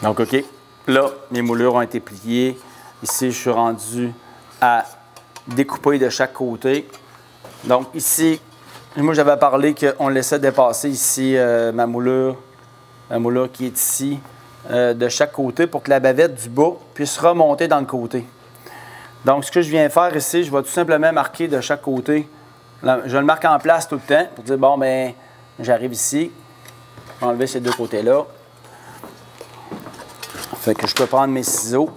Donc, OK. Là, mes moulures ont été pliées. Ici, je suis rendu à découper de chaque côté. Donc, ici, moi, j'avais parlé qu'on laissait dépasser ici ma moulure qui est ici, de chaque côté pour que la bavette du bas puisse remonter dans le côté. Donc, ce que je viens faire ici, je vais tout simplement marquer de chaque côté. Je le marque en place tout le temps pour dire, bon, bien, j'arrive ici. Je vais enlever ces deux côtés-là. Fait que je peux prendre mes ciseaux.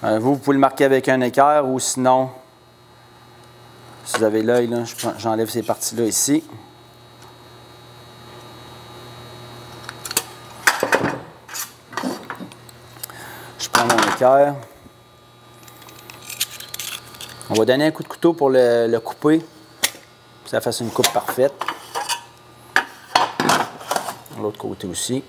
Vous pouvez le marquer avec un équerre ou sinon, si vous avez l'œil, j'enlève ces parties-là ici. Je prends mon équerre. On va donner un coup de couteau pour le couper, pour que ça fasse une coupe parfaite. De l'autre côté aussi.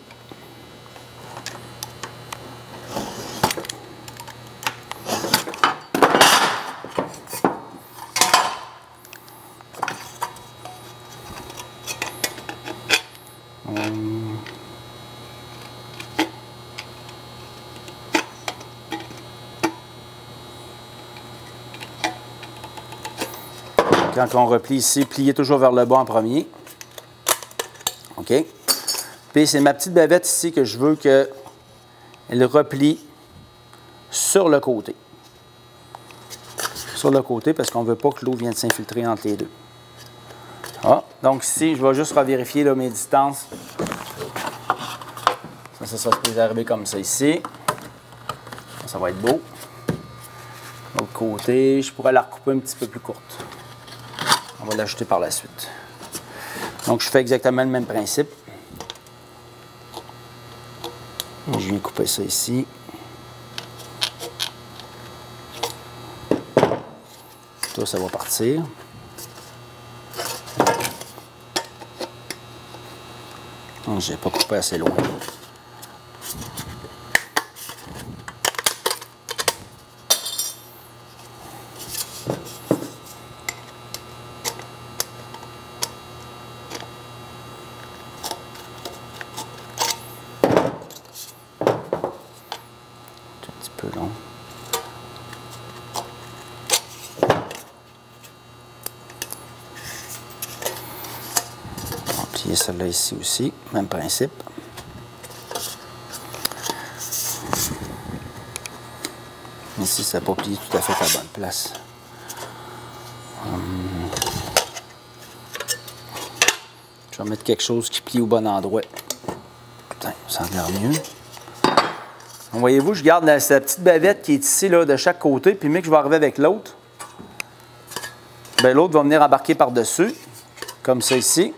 Quand on replie ici, pliez toujours vers le bas en premier. OK. Puis c'est ma petite bavette ici que je veux qu'elle replie sur le côté. Sur le côté parce qu'on ne veut pas que l'eau vienne s'infiltrer entre les deux. Ah, donc ici, je vais juste revérifier là, mes distances. Ça sera supposé arriver comme ça ici. Ça va être beau. L'autre côté, je pourrais la recouper un petit peu plus courte. On va l'ajouter par la suite. Donc, je fais exactement le même principe. Je viens couper ça ici. Ça va partir. Je n'ai pas coupé assez loin. Long. On va plier celle-là ici aussi, même principe. Ici, ça n'a pas plié tout à fait à la bonne place. Je vais mettre quelque chose qui plie au bon endroit. Putain, ça regarde mieux. Voyez-vous, je garde cette petite bavette qui est ici, là, de chaque côté, puis mais que je vais arriver avec l'autre, bien l'autre va venir embarquer par-dessus, comme ça ici.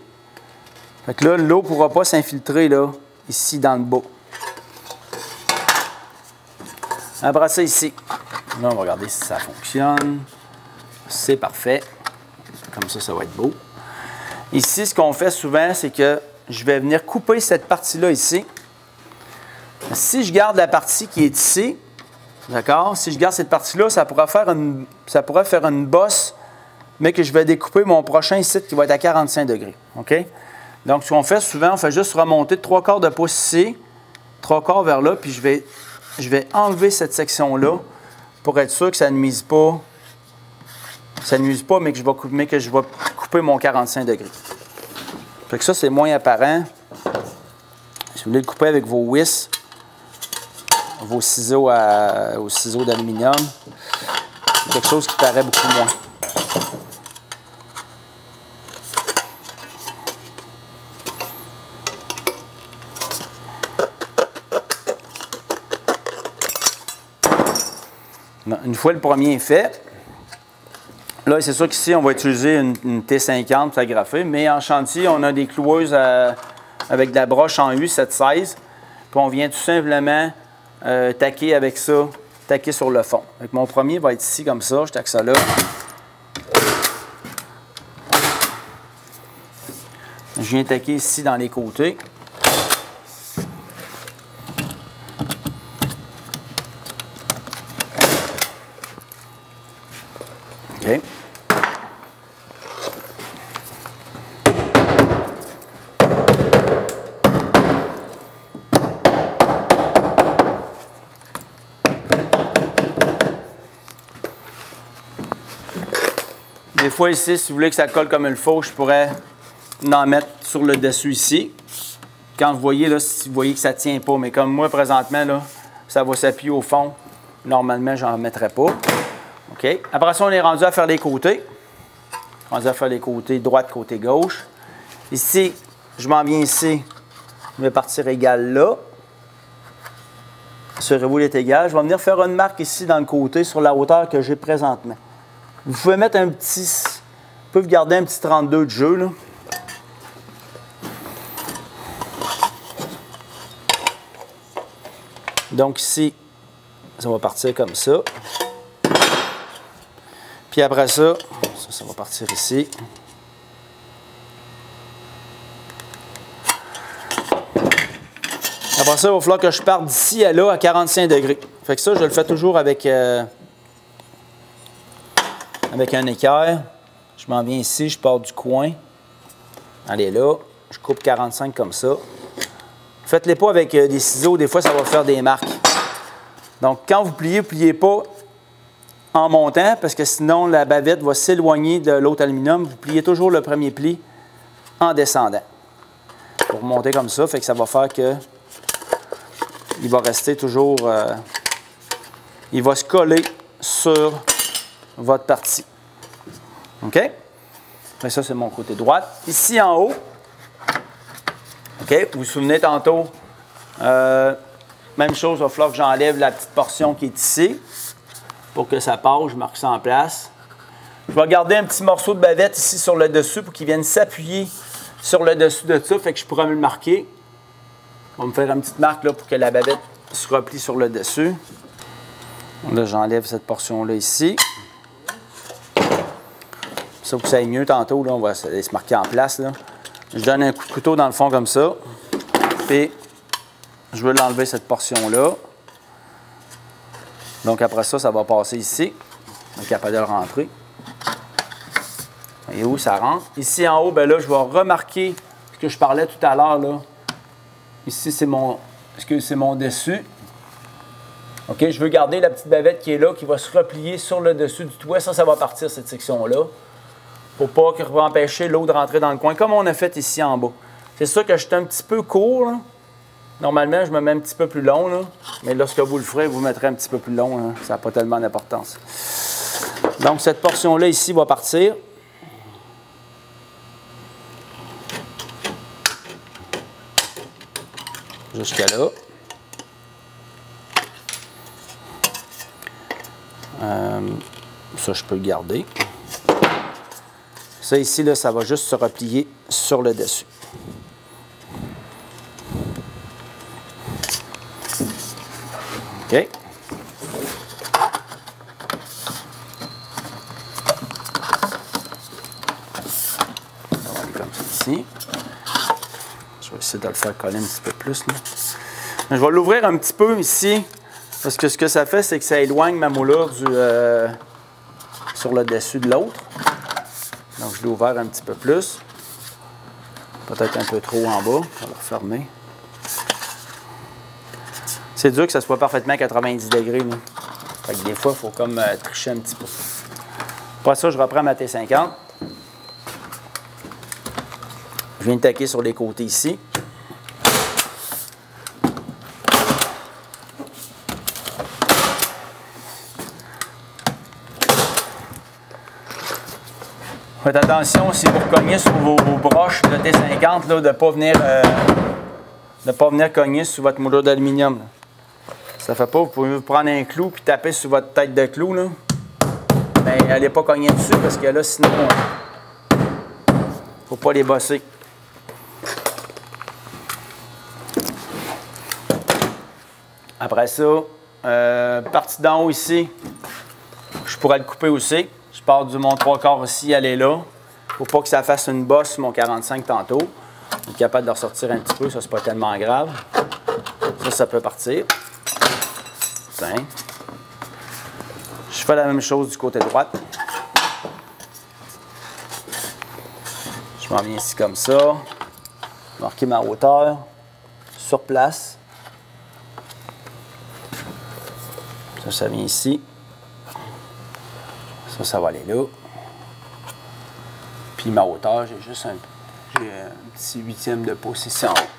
Fait que là, l'eau ne pourra pas s'infiltrer, là, ici, dans le bas. Après ça, ici. Là, on va regarder si ça fonctionne. C'est parfait. Comme ça, ça va être beau. Ici, ce qu'on fait souvent, c'est que je vais venir couper cette partie-là ici. Si je garde la partie qui est ici, d'accord? Si je garde cette partie-là, ça pourra faire une bosse, mais que je vais découper mon prochain ici qui va être à 45 degrés. OK? Donc, ce qu'on fait souvent, on fait juste remonter de 3/4 de pouce ici, 3/4 vers là, puis je vais enlever cette section-là pour être sûr que ça ne nuise pas. Ça ne nuise pas, mais que je vais couper mon 45 degrés. Fait que ça, c'est moins apparent. Si vous voulez le couper avec vos wisses, vos ciseaux aux ciseaux d'aluminium, c'est quelque chose qui paraît beaucoup moins. Une fois le premier est fait, là, c'est sûr qu'ici, on va utiliser une T50 pour agrafer, mais en chantier, on a des cloueuses avec de la broche en U 7/16, puis on vient tout simplement taquer avec ça, taquer sur le fond. Donc, mon premier va être ici comme ça, je taque ça là. Je viens taquer ici dans les côtés. OK. Des fois ici, si vous voulez que ça colle comme il faut, je pourrais en mettre sur le dessus ici. Quand vous voyez, là, si vous voyez que ça ne tient pas, mais comme moi présentement, là, ça va s'appuyer au fond. Normalement, je n'en mettrai pas. OK. Après ça, on est rendu à faire les côtés. Rendu à faire les côtés droite, côté gauche. Ici, je m'en viens ici. Je vais partir égal là. Assurez-vous il est égal. Je vais venir faire une marque ici dans le côté sur la hauteur que j'ai présentement. Vous pouvez mettre un petit... Vous pouvez garder un petit 32 de jeu, là. Donc ici, ça va partir comme ça. Puis après ça, ça va partir ici. Après ça, il va falloir que je parte d'ici à là à 45 degrés. Fait que ça, je le fais toujours avec un équerre. Je m'en viens ici, je pars du coin. Allez là, je coupe 45 comme ça. Faites-les pas avec des ciseaux, des fois ça va faire des marques. Donc quand vous pliez, ne pliez pas en montant parce que sinon la bavette va s'éloigner de l'autre aluminium. Vous pliez toujours le premier pli en descendant. Pour monter comme ça, fait que ça va faire que il va rester toujours, il va se coller sur votre partie. OK? Et ça, c'est mon côté droit. Ici en haut, OK, vous vous souvenez tantôt, même chose, il va falloir que j'enlève la petite portion qui est ici pour que ça passe. Je marque ça en place. Je vais garder un petit morceau de bavette ici sur le dessus pour qu'il vienne s'appuyer sur le dessus de ça, fait que je pourrais me le marquer. On va me faire une petite marque là, pour que la bavette se replie sur le dessus. Là, j'enlève cette portion-là ici. Ça, pour que ça aille mieux tantôt, là, on va se marquer en place. Là. Je donne un coup de couteau dans le fond comme ça. Et je veux l'enlever cette portion-là. Donc après ça, ça va passer ici. On est capable de le rentrer. Et où ça rentre? Ici en haut, ben là, je vais remarquer ce que je parlais tout à l'heure. Ici, c'est mon dessus. OK, je veux garder la petite bavette qui est là, qui va se replier sur le dessus du toit. Ça va partir, cette section-là. Pour pas empêcher l'eau de rentrer dans le coin, comme on a fait ici en bas. C'est sûr que je suis un petit peu court. Là. Normalement, je me mets un petit peu plus long. Là. Mais lorsque vous le ferez, vous mettrez un petit peu plus long. Là. Ça n'a pas tellement d'importance. Donc, cette portion-là ici va partir. Jusqu'à là. Ça, je peux le garder. Ça ici, là, ça va juste se replier sur le dessus. OK. On va aller comme ça ici. Je vais essayer de le faire coller un petit peu plus. Là. Je vais l'ouvrir un petit peu ici, parce que ce que ça fait, c'est que ça éloigne ma moulure sur le dessus de l'autre. Donc, je l'ai ouvert un petit peu plus. Peut-être un peu trop en bas. On va le refermer. C'est dur que ça soit parfaitement à 90 degrés. Là. Fait que des fois, il faut comme tricher un petit peu. Après ça, je reprends ma T50. Je viens de taquer sur les côtés ici. Faites attention si vous cognez sur vos broches de T50 là, de ne pas venir cogner sur votre moulure d'aluminium. Ça ne fait pas, vous pouvez vous prendre un clou et taper sur votre tête de clou. Là. Mais n'allez pas cogner dessus parce que là, sinon, il ne faut pas les bosser. Après ça, partie d'en haut ici, je pourrais le couper aussi. Je pars du mon 3/4 ici, aller là. Pour pas que ça fasse une bosse sur mon 45 tantôt. Je suis capable de ressortir un petit peu, ça c'est pas tellement grave. Ça peut partir. Tiens. Je fais la même chose du côté droit. Je m'en viens ici comme ça. Marquer ma hauteur. Sur place. Ça vient ici. Ça va aller là. Puis ma hauteur, j'ai juste un petit 1/8 de pouce ici en haut.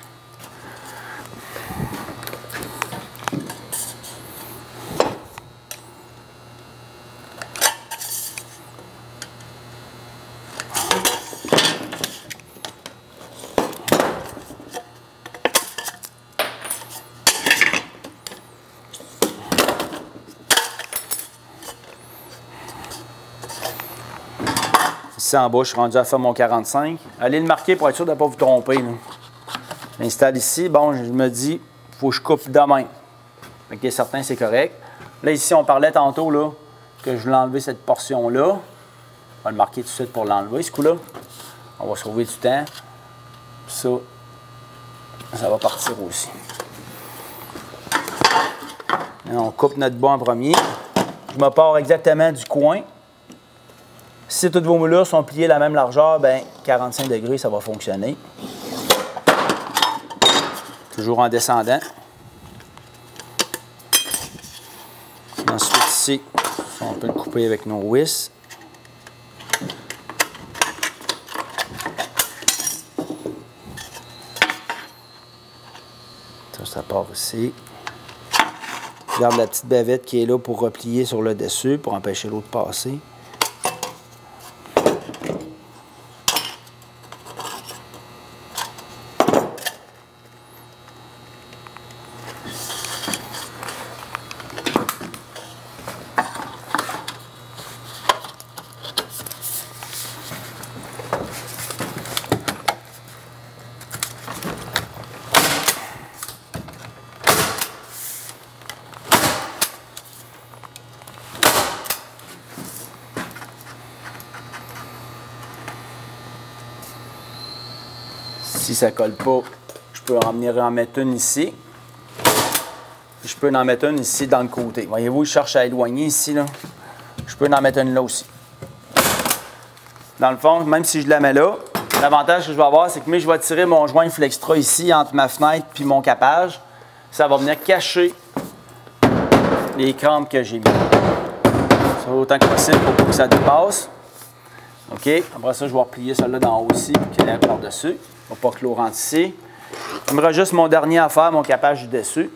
Ici en bas, je suis rendu à faire mon 45. Allez le marquer pour être sûr de ne pas vous tromper. J'installe ici. Bon, je me dis, il faut que je coupe de même. OK, certain, c'est correct. Là, ici, on parlait tantôt là, que je voulais enlever cette portion-là. On va le marquer tout de suite pour l'enlever, ce coup-là. On va sauver du temps. Ça va partir aussi. Là, on coupe notre bas en premier. Je me pars exactement du coin. Si toutes vos moulures sont pliées la même largeur, bien 45 degrés, ça va fonctionner. Toujours en descendant. Ensuite, ici, on peut le couper avec nos vis. Ça part ici. Je garde la petite bavette qui est là pour replier sur le dessus, pour empêcher l'eau de passer. Si ça ne colle pas, je peux en mettre une ici. Je peux en mettre une ici dans le côté. Voyez-vous, je cherche à éloigner ici. Là. Je peux en mettre une là aussi. Dans le fond, même si je la mets là, l'avantage que je vais avoir, c'est que je vais tirer mon joint Flextra ici entre ma fenêtre et mon capage. Ça va venir cacher les crampes que j'ai mis. Ça va autant que possible pour pas que ça dépasse. OK. Après ça, je vais replier celle-là d'en haut aussi pour qu'elle aille par-dessus. Pour pas que l'eau rentre ici. Il me reste juste mon dernier à faire, mon capage du dessus.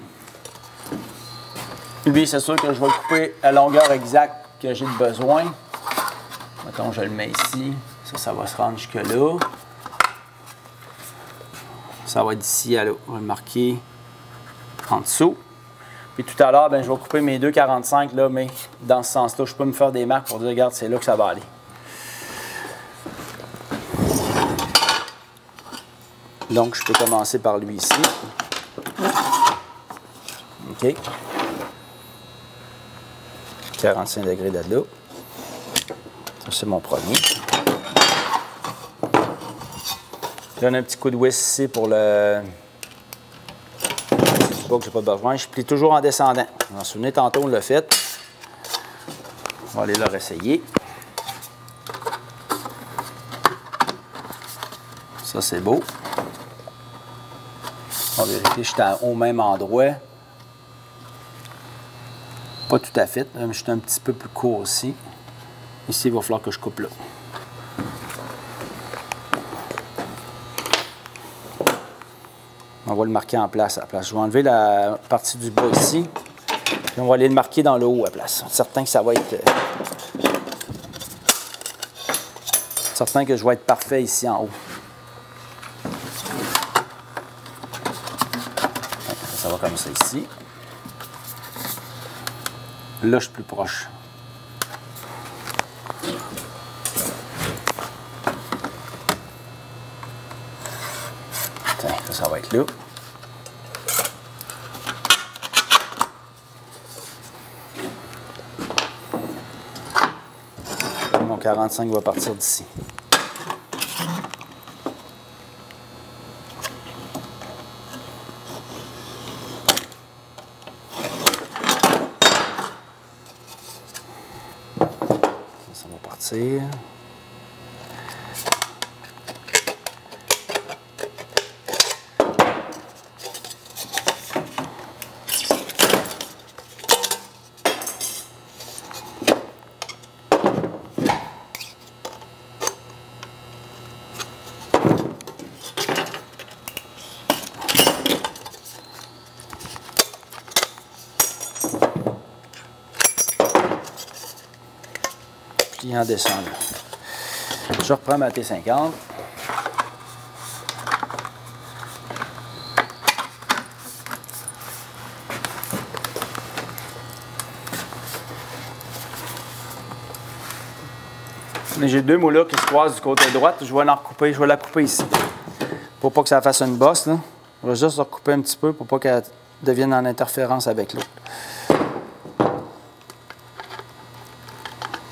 Lui, c'est sûr que je vais le couper à la longueur exacte que j'ai besoin. Mettons, je le mets ici. Ça va se rendre jusque-là. Ça va être d'ici à là. On va le marquer en dessous. Puis tout à l'heure, je vais couper mes 2,45 là, mais dans ce sens-là, je peux me faire des marques pour dire, regarde, c'est là que ça va aller. Donc, je peux commencer par lui ici. OK. 45 degrés de là. Ça, c'est mon premier. Je donne un petit coup de vis ici pour le... Je sais pas que j'ai pas besoin. Je plie toujours en descendant. Vous vous en souvenez, tantôt, on l'a fait. On va aller le réessayer. Ça, c'est beau. On va vérifier que je suis au même endroit. Pas tout à fait. Je suis un petit peu plus court aussi. Ici, il va falloir que je coupe là. On va le marquer en place à la place. Je vais enlever la partie du bas ici. Puis on va aller le marquer dans le haut à la place. Certain que ça va être... certain que je vais être parfait ici en haut. Ça va comme ça ici. Là, je suis plus proche. Tiens, ça va être là. Mon 45 va partir d'ici. Ça va partir. en descend là. Je reprends ma T50. J'ai deux moulas qui se croisent du côté droit. Je vais la couper ici. Pour pas que ça fasse une bosse. Là. Je vais juste la recouper un petit peu pour pas qu'elle devienne en interférence avec l'autre.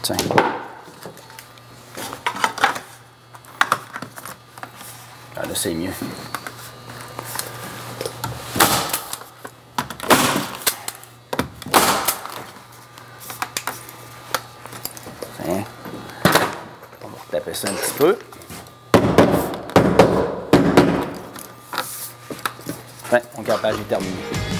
Tiens. Ah, là, c'est mieux. Tiens. On va retaper ça un petit peu. Enfin, mon capage est terminé.